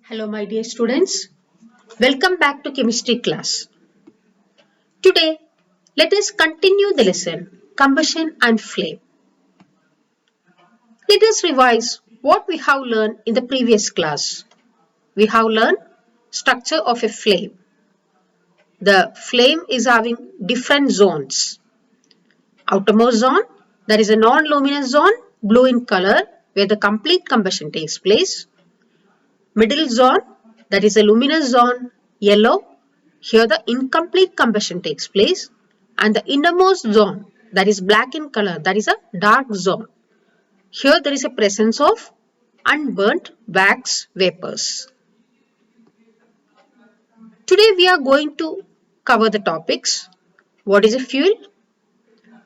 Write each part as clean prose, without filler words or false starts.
Hello my dear students, welcome back to chemistry class. Today, let us continue the lesson Combustion and Flame. Let us revise what we have learned in the previous class. We have learned structure of a flame. The flame is having different zones. Outermost zone, there is a non-luminous zone, blue in color, where the complete combustion takes place. Middle zone, that is a luminous zone, yellow. Here the incomplete combustion takes place. And the innermost zone, that is black in color, that is a dark zone. Here there is a presence of unburnt wax vapors. Today we are going to cover the topics. What is a fuel?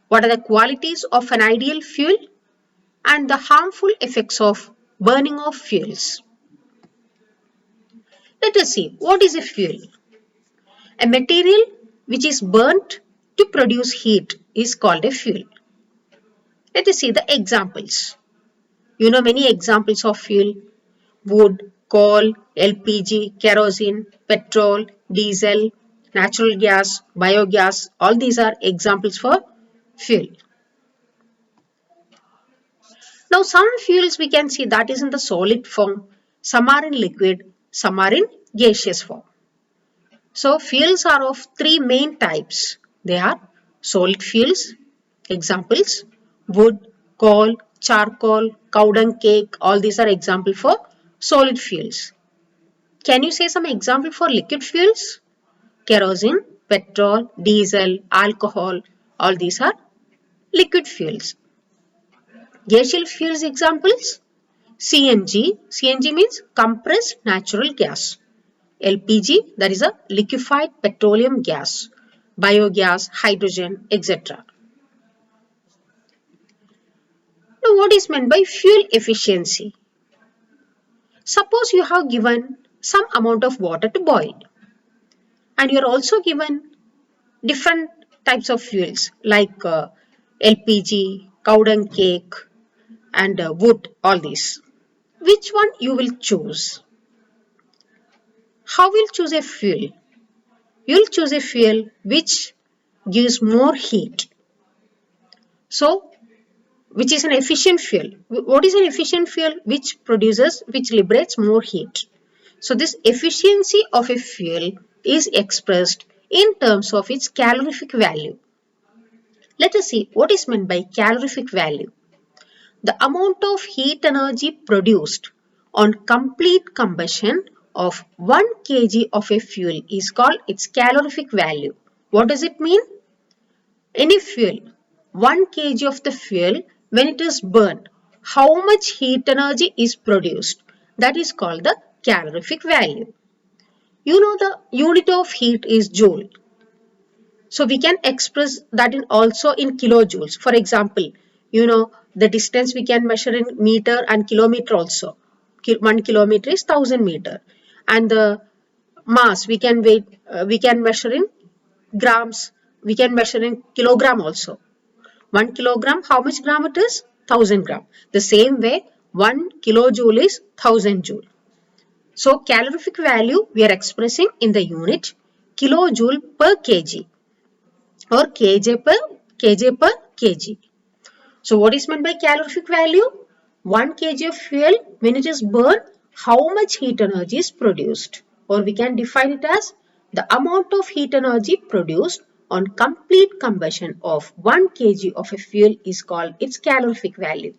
What are the qualities of an ideal fuel? And the harmful effects of burning of fuels. Let us see, what is a fuel? A material which is burnt to produce heat is called a fuel. Let us see the examples. You know many examples of fuel: wood, coal, LPG, kerosene, petrol, diesel, natural gas, biogas. All these are examples for fuel. Now some fuels we can see that is in the solid form, some are in liquid, some are in gaseous form. So fuels are of three main types. They are solid fuels, examples, wood, coal, charcoal, cow dung cake, all these are example for solid fuels. Can you say some example for liquid fuels? Kerosene, petrol, diesel, alcohol, all these are liquid fuels. Gaseous fuels examples, CNG, CNG means compressed natural gas. LPG, that is a liquefied petroleum gas, biogas, hydrogen, etc. Now, what is meant by fuel efficiency? Suppose you have given some amount of water to boil, and you are also given different types of fuels like LPG, cow dung cake, and wood, all these. Which one you will choose? How will you choose a fuel? You will choose a fuel which gives more heat. So, which is an efficient fuel. What is an efficient fuel? Which liberates more heat. So, this efficiency of a fuel is expressed in terms of its calorific value. Let us see what is meant by calorific value. The amount of heat energy produced on complete combustion of 1 kg of a fuel is called its calorific value. What does it mean? Any fuel, 1 kg of the fuel, when it is burned, how much heat energy is produced? That is called the calorific value. You know the unit of heat is joule. So we can express that in also in kilojoules. For example, you know the distance we can measure in meter and kilometer also. 1 kilometer is 1000 meter, and the mass we can measure in grams. We can measure in kilogram also. 1 kilogram, how much gram it is? 1000 gram. The same way, 1 kilojoule is 1000 joule. So calorific value we are expressing in the unit kilojoule per kg or kj per kg. So what is meant by calorific value? 1 kg of fuel, when it is burned, how much heat energy is produced? Or we can define it as the amount of heat energy produced on complete combustion of 1 kg of a fuel is called its calorific value.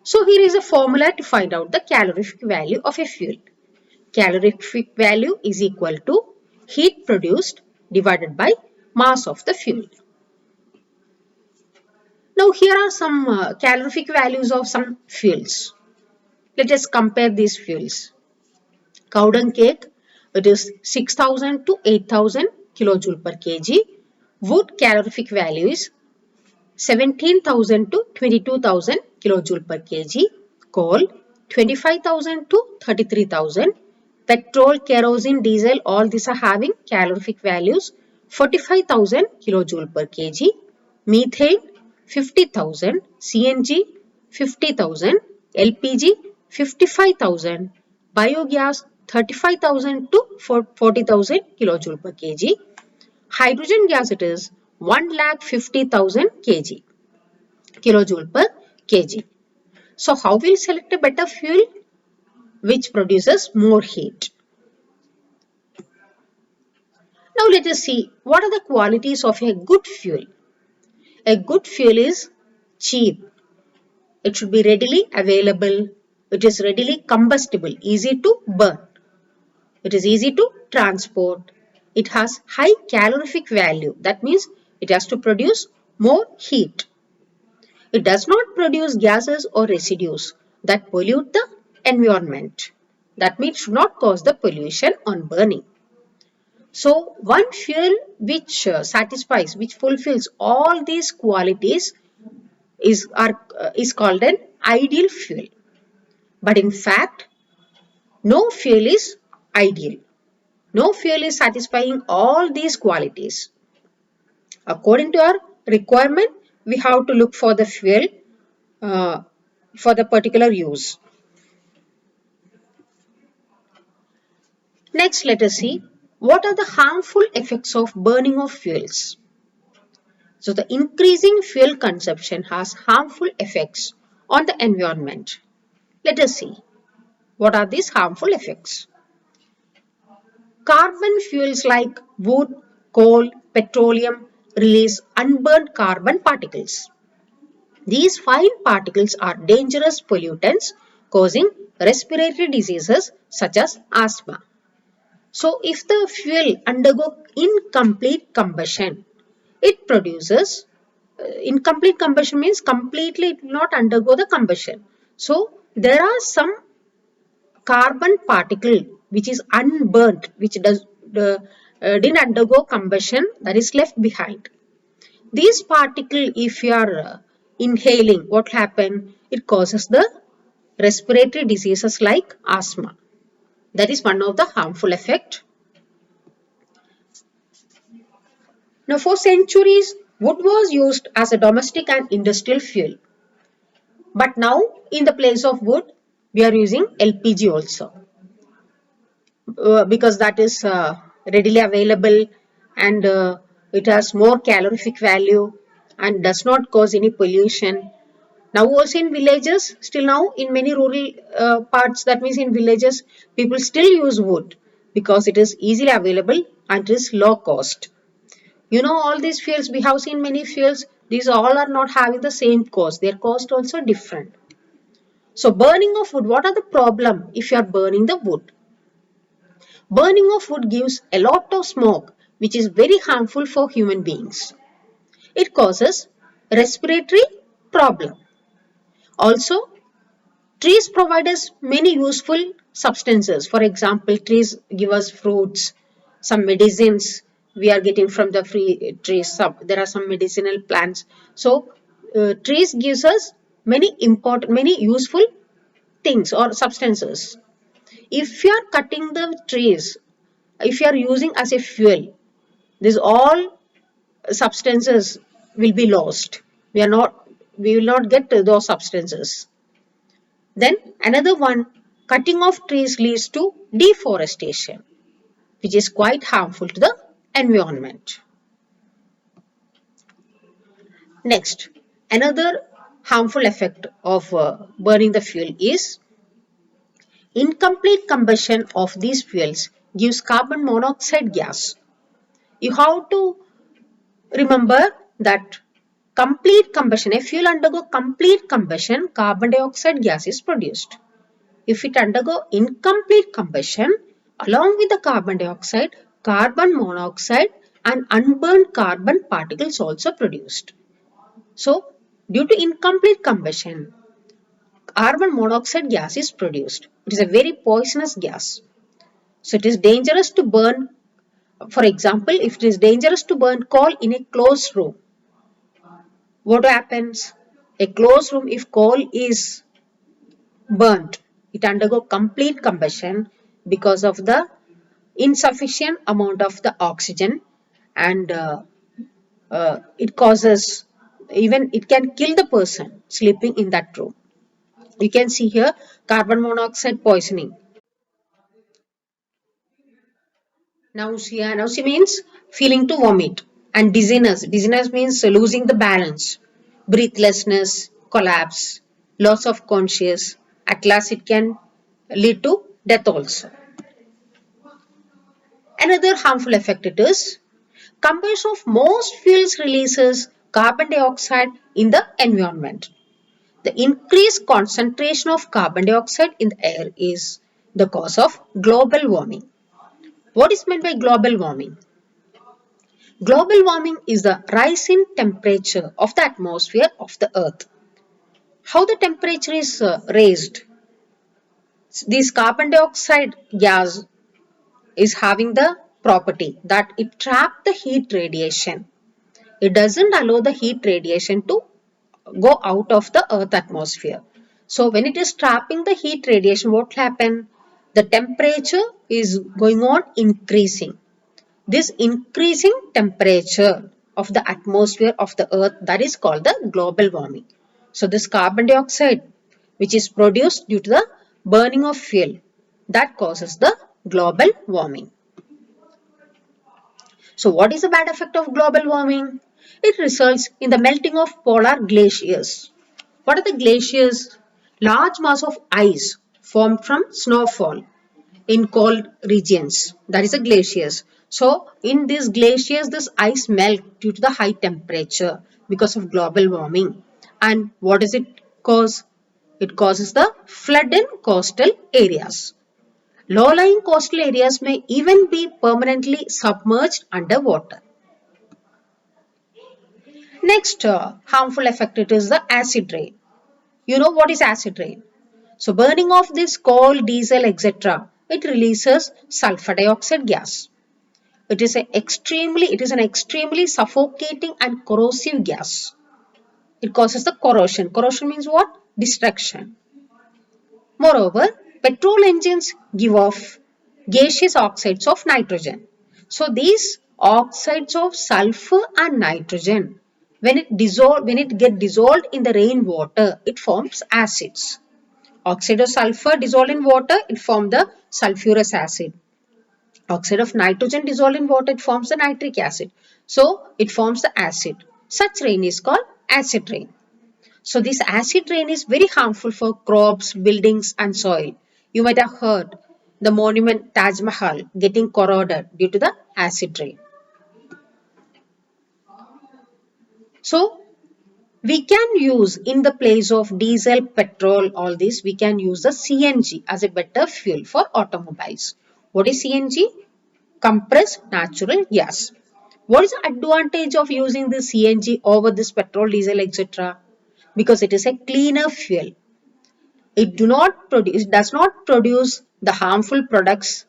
So here is a formula to find out the calorific value of a fuel. Calorific value is equal to heat produced divided by mass of the fuel. Now here are some calorific values of some fuels. Let us compare these fuels. Cow dung cake, it is 6000 to 8000 kilojoule per kg. Wood calorific value is 17,000 to 22,000 kilojoule per kg. Coal 25,000 to 33,000. Petrol, kerosene, diesel, all these are having calorific values 45,000 kilojoule per kg. Methane 50,000, CNG 50,000, LPG 55,000, biogas 35,000 to 40,000 kilojoule per kg. Hydrogen gas it is 1,50,000 kilojoule per kg. So how will select a better fuel which produces more heat? Now let us see what are the qualities of a good fuel. A good fuel is cheap. It should be readily available. It is readily combustible, easy to burn. It is easy to transport. It has high calorific value. That means it has to produce more heat. It does not produce gases or residues that pollute the environment. That means it should not cause the pollution on burning. So one fuel which satisfies, which fulfills all these qualities is called an ideal fuel. But in fact, no fuel is ideal. No fuel is satisfying all these qualities. According to our requirement, we have to look for the fuel uh, for the particular use. Next, let us see what are the harmful effects of burning of fuels. So, the increasing fuel consumption has harmful effects on the environment. Let us see what are these harmful effects. Carbon fuels like wood, coal, petroleum release unburned carbon particles. These fine particles are dangerous pollutants causing respiratory diseases such as asthma. So, if the fuel undergo incomplete combustion, it produces incomplete combustion means completely it will not undergo the combustion. So, there are some carbon particle which is unburnt, which didn't undergo combustion, that is left behind. These particles, if you are inhaling, what happen? It causes the respiratory diseases like asthma. That is one of the harmful effect. Now, for centuries, wood was used as a domestic and industrial fuel. But now, in the place of wood, we are using LPG also. Because that is readily available and it has more calorific value and does not cause any pollution. Now also in villages, still now in many rural parts, that means in villages, people still use wood because it is easily available and it is low cost. You know, all these fuels, we have seen many fuels, these all are not having the same cost. Their cost also different. So burning of wood, what are the problem if you are burning the wood? Burning of wood gives a lot of smoke which is very harmful for human beings. It causes respiratory problem. Also, trees provide us many useful substances. For example, trees give us fruits, some medicines we are getting from the free trees. There are some medicinal plants. So, trees gives us many useful things or substances. If you are cutting the trees, if you are using as a fuel, these all substances will be lost. We will not get those substances. Then another one, cutting of trees leads to deforestation, which is quite harmful to the environment. Next, another harmful effect of burning the fuel is incomplete combustion of these fuels gives carbon monoxide gas. You have to remember that complete combustion, if fuel undergo complete combustion, carbon dioxide gas is produced. If it undergo incomplete combustion, along with the carbon dioxide, carbon monoxide and unburned carbon particles also produced. So, due to incomplete combustion, carbon monoxide gas is produced. It is a very poisonous gas. So, it is dangerous to burn. For example, if it is dangerous to burn coal in a closed room, what happens? A closed room, if coal is burnt, it undergo complete combustion because of the insufficient amount of the oxygen and it causes, even it can kill the person sleeping in that room. You can see here carbon monoxide poisoning. Nausea. Nausea means feeling to vomit. And dizziness. Dizziness means losing the balance. Breathlessness, collapse, loss of conscious. At last it can lead to death also. Another harmful effect it is combustion of most fuels releases carbon dioxide in the environment. The increased concentration of carbon dioxide in the air is the cause of global warming. What is meant by global warming? Global warming is the rise in temperature of the atmosphere of the earth. How the temperature is raised? This carbon dioxide gas is having the property that it traps the heat radiation. It doesn't allow the heat radiation to go out of the earth atmosphere. So when it is trapping the heat radiation, what happen? The temperature is going on increasing. This increasing temperature of the atmosphere of the earth, that is called the global warming. So this carbon dioxide which is produced due to the burning of fuel, that causes the global warming. So what is the bad effect of global warming? It results in the melting of polar glaciers. What are the glaciers? Large mass of ice formed from snowfall in cold regions. That is the glaciers. So in these glaciers, this ice melt due to the high temperature because of global warming. And what does it cause? It causes the flood in coastal areas. Low-lying coastal areas may even be permanently submerged underwater. Next harmful effect it is the acid rain. You know what is acid rain? So burning of this coal, diesel, etc. It releases sulfur dioxide gas. It is an extremely suffocating and corrosive gas. It causes the corrosion. Corrosion means what? Destruction. Moreover, petrol engines give off gaseous oxides of nitrogen. So these oxides of sulfur and nitrogen, when it get dissolved in the rainwater, it forms acids. Oxide of sulfur dissolved in water, it forms the sulfurous acid. Oxide of nitrogen dissolved in water, it forms the nitric acid. So it forms the acid. Such rain is called acid rain. So this acid rain is very harmful for crops, buildings and soil. You might have heard the monument Taj Mahal getting corroded due to the acid rain. So we can use in the place of diesel, petrol, all this, we can use the CNG as a better fuel for automobiles. What is CNG? Compressed natural gas. What is the advantage of using the CNG over this petrol, diesel, etc.? Because it is a cleaner fuel. It does not produce the harmful products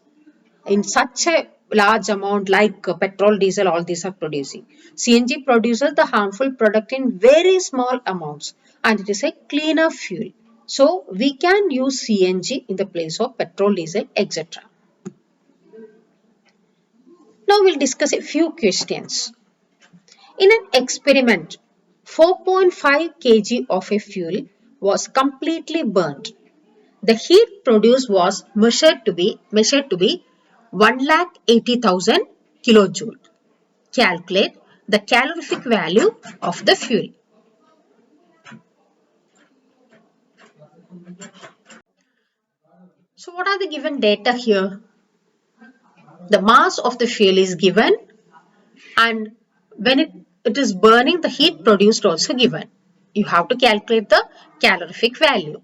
in such a large amount like petrol, diesel, all these are producing. CNG produces the harmful product in very small amounts and it is a cleaner fuel. So we can use CNG in the place of petrol, diesel, etc. Now we'll discuss a few questions. In an experiment, 4.5 kg of a fuel was completely burnt. The heat produced was measured to be 1,80,000 kilojoule. Calculate the calorific value of the fuel. So what are the given data here? The mass of the fuel is given and when it is burning, the heat produced also given. You have to calculate the calorific value.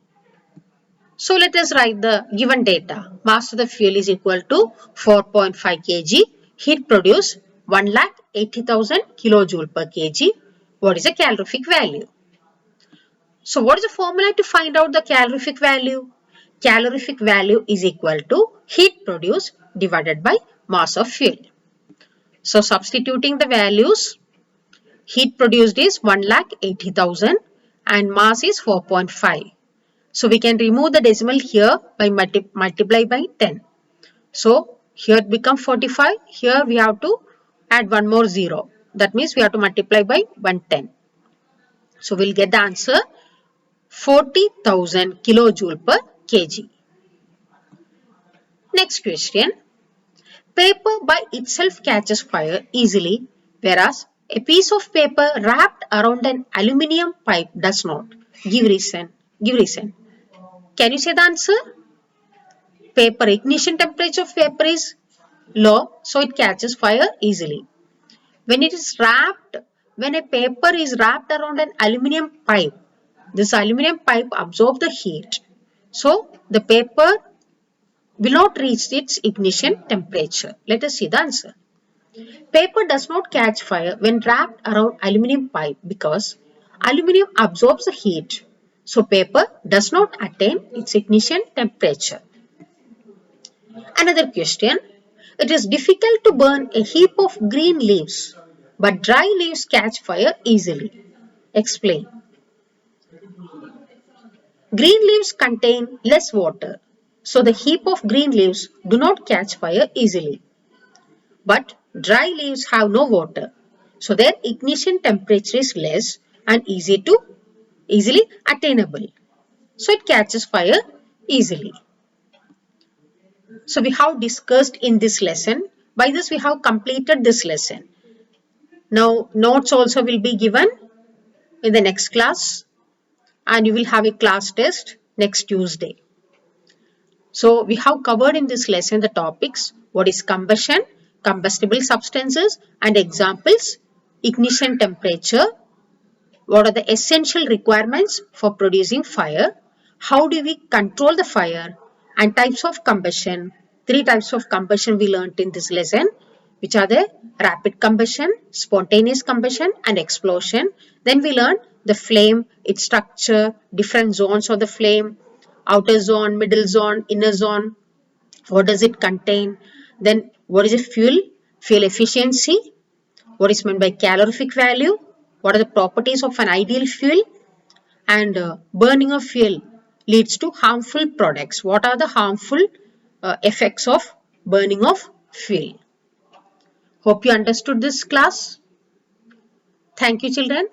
So let us write the given data. Mass of the fuel is equal to 4.5 kg. Heat produced 1,80,000 kilojoule per kg. What is the calorific value? So what is the formula to find out the calorific value? Calorific value is equal to heat produced divided by mass of fuel. So substituting the values, heat produced is 1,80,000 and mass is 4.5. So we can remove the decimal here by multiply by 10. So here it becomes 45. Here we have to add one more 0. That means we have to multiply by 110. So we'll get the answer 40,000 kilojoule per kg. Next question. Paper by itself catches fire easily, whereas a piece of paper wrapped around an aluminium pipe does not. Give reason. Give reason. Can you say the answer? Paper ignition temperature of paper is low, so it catches fire easily. When it is wrapped, when a paper is wrapped around an aluminium pipe, this aluminium pipe absorbs the heat. So the paper will not reach its ignition temperature. Let us see the answer. Paper does not catch fire when wrapped around aluminium pipe because aluminium absorbs the heat. So paper does not attain its ignition temperature. Another question. It is difficult to burn a heap of green leaves, but dry leaves catch fire easily. Explain. Green leaves contain less water, so the heap of green leaves do not catch fire easily. But dry leaves have no water, so their ignition temperature is less and easily attainable. So it catches fire easily. So we have discussed in this lesson. By this we have completed this lesson. Now notes also will be given in the next class and you will have a class test next Tuesday. So we have covered in this lesson the topics what is combustion, combustible substances and examples, ignition temperature, what are the essential requirements for producing fire, how do we control the fire and types of combustion. Three types of combustion we learnt in this lesson, which are the rapid combustion, spontaneous combustion and explosion. Then we learned the flame, its structure, different zones of the flame, outer zone, middle zone, inner zone, what does it contain. Then what is a fuel, fuel efficiency, what is meant by calorific value, what are the properties of an ideal fuel, and burning of fuel leads to harmful products. What are the harmful effects of burning of fuel? Hope you understood this class. Thank you, children.